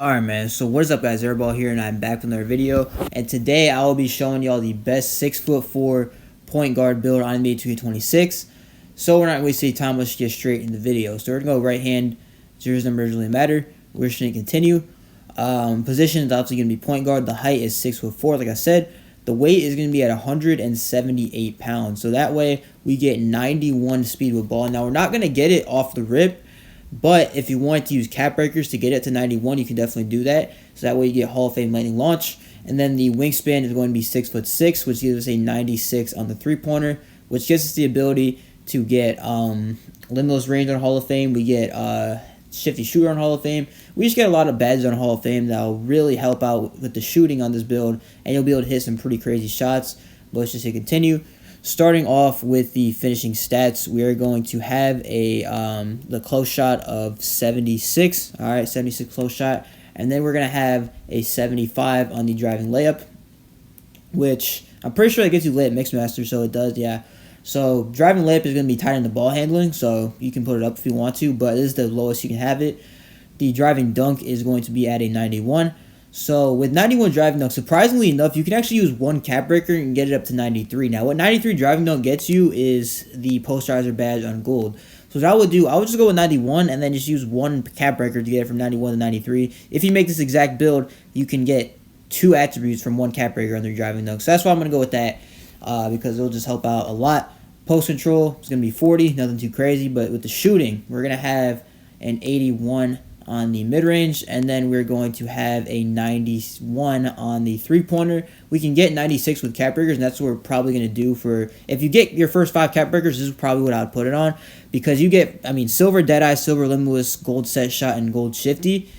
Alright man, so what is up guys, Airball here and I'm back with another video, and today I will be showing y'all the best 6'4" point guard build on NBA 2K26. So we're not going to waste any time, let's get straight in the video. So we're going to go right hand, jersey number doesn't really matter, we're just going to continue. Position is obviously going to be point guard, the height is 6'4", like I said. The weight is going to be at 178 pounds, so that way we get 91 speed with ball. Now we're not going to get it off the rip, but if you want to use cap breakers to get it to 91, you can definitely do that. So that way you get Hall of Fame lightning launch. And then the wingspan is going to be 6'6", which gives us a 96 on the three-pointer, which gives us the ability to get limitless range on Hall of Fame. We get shifty shooter on Hall of Fame. We just get a lot of badges on Hall of Fame that will really help out with the shooting on this build, and you'll be able to hit some pretty crazy shots. But let's just hit continue. Starting off with the finishing stats, we are going to have the close shot of 76. All right, 76 close shot, and then we're gonna have a 75 on the driving layup, which I'm pretty sure that gets you layup mixmaster. So it does, yeah. So driving layup is gonna be tied into ball handling, so you can put it up if you want to, but this is the lowest you can have it. The driving dunk is going to be at a 91. So with 91 driving dunk, surprisingly enough, you can actually use one cap breaker and get it up to 93. Now, what 93 driving dunk gets you is the posterizer badge on gold. So what I would do, I would just go with 91 and then just use one cap breaker to get it from 91 to 93. If you make this exact build, you can get two attributes from one cap breaker on your driving dunk. So that's why I'm going to go with that because it'll just help out a lot. Post control is going to be 40, nothing too crazy. But with the shooting, we're going to have an 81 on the mid-range, and then we're going to have a 91 on the three-pointer. We can get 96 with cap breakers, and that's what we're probably going to do for, if you get your first 5 cap breakers, this is probably what I would put it on, because you get, silver Deadeye, silver Limitless, gold set shot, and gold shifty.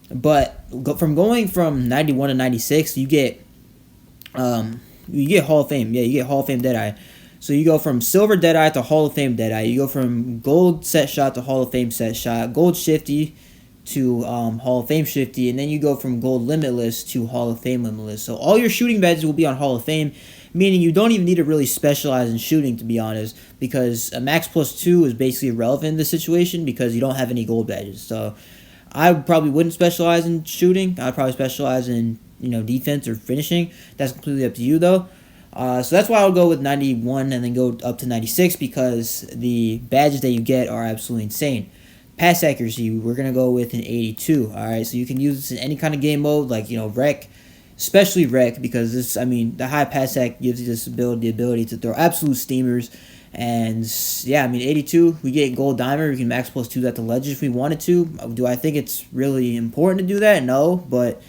But from going from 91 to 96, you get Hall of Fame. Yeah, you get Hall of Fame Deadeye. So you go from silver Deadeye to Hall of Fame Deadeye. You go from gold set shot to Hall of Fame set shot, gold shifty to Hall of Fame shifty, and then you go from gold limitless to Hall of Fame limitless. So all your shooting badges will be on Hall of Fame, meaning you don't even need to really specialize in shooting, to be honest, because a max plus 2 is basically irrelevant in this situation because you don't have any gold badges. So I probably wouldn't specialize in shooting. I'd probably specialize in defense or finishing. That's completely up to you though. So that's why I would go with 91 and then go up to 96 because the badges that you get are absolutely insane. Pass accuracy, we're going to go with an 82, all right? So you can use this in any kind of game mode, like, rec, especially rec, because this, the high pass ac gives you this the ability to throw absolute steamers. And, yeah, 82, we get gold diamond. We can max plus 2 that to legend if we wanted to. Do I think it's really important to do that? No, but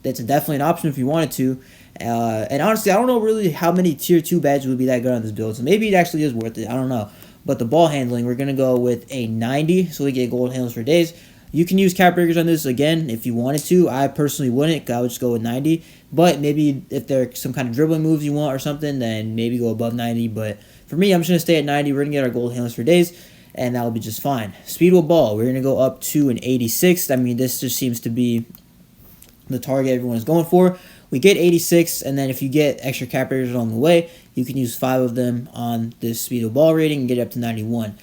that's definitely an option if you wanted to. And honestly, I don't know really how many tier 2 badges would be that good on this build, so maybe it actually is worth it. I don't know. But the ball handling, we're going to go with a 90, so we get gold handles for days. You can use cap breakers on this, again, if you wanted to. I personally wouldn't. I would just go with 90. But maybe if there's some kind of dribbling moves you want or something, then maybe go above 90. But for me, I'm just going to stay at 90. We're going to get our gold handles for days, and that will be just fine. Speed with ball, we're going to go up to an 86. This just seems to be the target everyone is going for. We get 86, and then if you get extra cap breakers along the way, you can use 5 of them on this speed of ball rating and get it up to 91,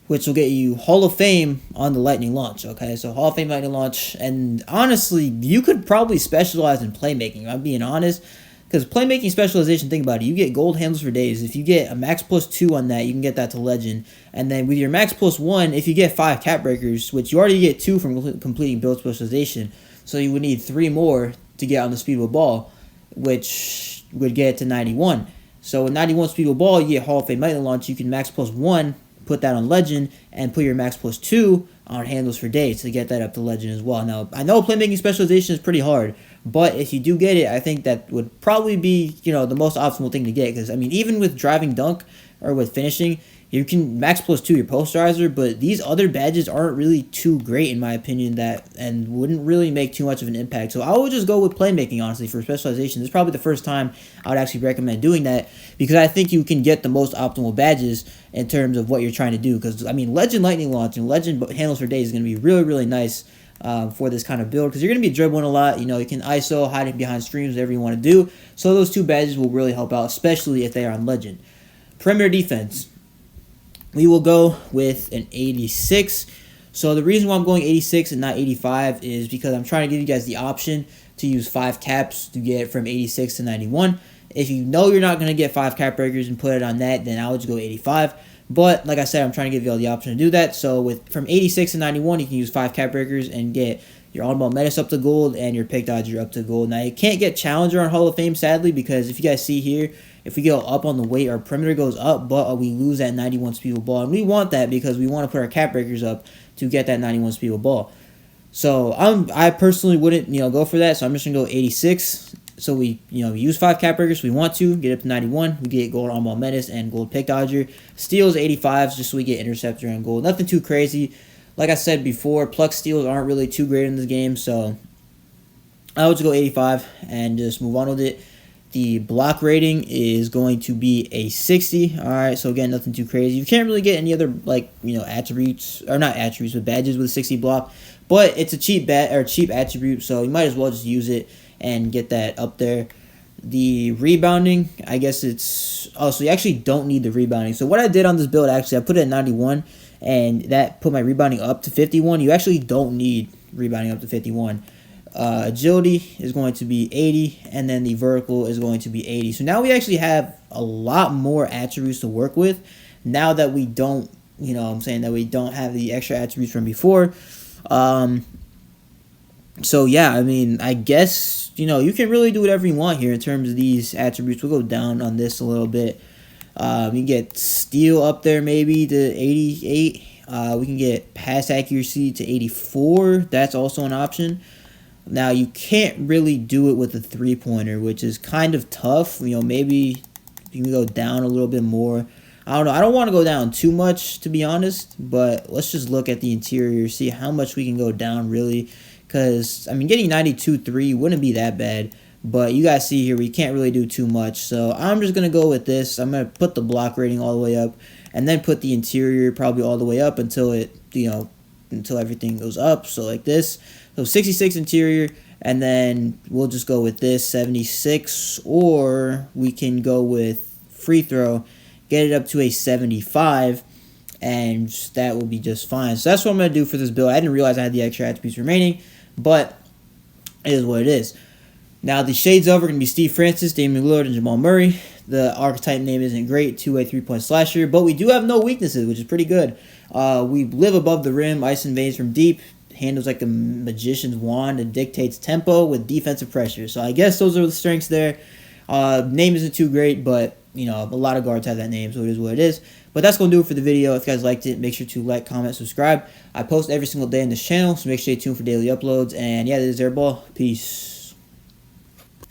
which will get you Hall of Fame on the lightning launch, okay? So Hall of Fame lightning launch, and honestly, you could probably specialize in playmaking, I'm being honest, because playmaking specialization, think about it, you get gold handles for days. If you get a max plus 2 on that, you can get that to legend, and then with your max plus 1, if you get 5 cap breakers, which you already get 2 from completing build specialization, so you would need 3 more to get on the speed with ball, which would get it to 91. So with 91 speed with ball, you get Hall of Fame lightning launch. You can max plus 1, put that on legend, and put your max plus 2 on handles for days to get that up to legend as well. Now, I know playmaking specialization is pretty hard, but if you do get it, I think that would probably be the most optimal thing to get, because even with driving dunk or with finishing, you can max plus 2 your posterizer, but these other badges aren't really too great in my opinion and wouldn't really make too much of an impact. So I would just go with playmaking, honestly, for specialization. This is probably the first time I would actually recommend doing that because I think you can get the most optimal badges in terms of what you're trying to do. Because, Legend Lightning Launch and Legend Handles for Days is going to be really, really nice for this kind of build because you're going to be dribbling a lot. You can ISO, hide behind streams, whatever you want to do. So those 2 badges will really help out, especially if they are on Legend. Perimeter defense. We will go with an 86. So the reason why I'm going 86 and not 85 is because I'm trying to give you guys the option to use 5 caps to get from 86 to 91. If you know you're not going to get 5 cap breakers and put it on that, then I would just go 85. But like I said, I'm trying to give you all the option to do that. So from 86 to 91, you can use 5 cap breakers and get your Audible Menace up to gold and your Pick Dodger up to gold. Now, you can't get Challenger on Hall of Fame, sadly, because if you guys see here, if we go up on the weight, our perimeter goes up, but we lose that 91 speed with ball. And we want that because we want to put our cap breakers up to get that 91 speed with ball. So I personally wouldn't go for that. So I'm just going to go 86. So we use 5 cap breakers. We want to get up to 91. We get gold Audible Menace and gold Pick Dodger. Steals 85s just so we get Interceptor and gold. Nothing too crazy. Like I said before, pluck steals aren't really too great in this game, so I would just go 85 and just move on with it. The block rating is going to be a 60. All right, so again, nothing too crazy. You can't really get any other attributes, or not attributes, but badges with a 60 block. But it's a cheap attribute, so you might as well just use it and get that up there. The rebounding, I guess it's so you actually don't need the rebounding. So what I did on this build, actually, I put it at 91. And that put my rebounding up to 51. You actually don't need rebounding up to 51. Agility is going to be 80, and then the vertical is going to be 80. So now we actually have a lot more attributes to work with now that we don't, that we don't have the extra attributes from before. So yeah, I mean, I guess, you can really do whatever you want here in terms of these attributes. We'll go down on this a little bit. We can get steal up there maybe to 88. We can get pass accuracy to 84. That's also an option. Now, you can't really do it with a three-pointer, which is kind of tough. Maybe you can go down a little bit more. I don't know. I don't want to go down too much, to be honest. But let's just look at the interior, see how much we can go down, really. Because, I mean, getting 92.3 wouldn't be that bad. But you guys see here, we can't really do too much. So I'm just going to go with this. I'm going to put the block rating all the way up. And then put the interior probably all the way up until it, until everything goes up. So like this. So 66 interior. And then we'll just go with this, 76. Or we can go with free throw. Get it up to a 75. And that will be just fine. So that's what I'm going to do for this build. I didn't realize I had the extra attributes remaining. But it is what it is. Now, the shades of are going to be Steve Francis, Damian Lillard, and Jamal Murray. The archetype name isn't great, two-way three-point slasher, but we do have no weaknesses, which is pretty good. We live above the rim, ice invades from deep, handles like a magician's wand, and dictates tempo with defensive pressure. So I guess those are the strengths there. Name isn't too great, but, a lot of guards have that name, so it is what it is. But that's going to do it for the video. If you guys liked it, make sure to like, comment, subscribe. I post every single day on this channel, so make sure you stay tuned for daily uploads. And yeah, this is Airball. Peace.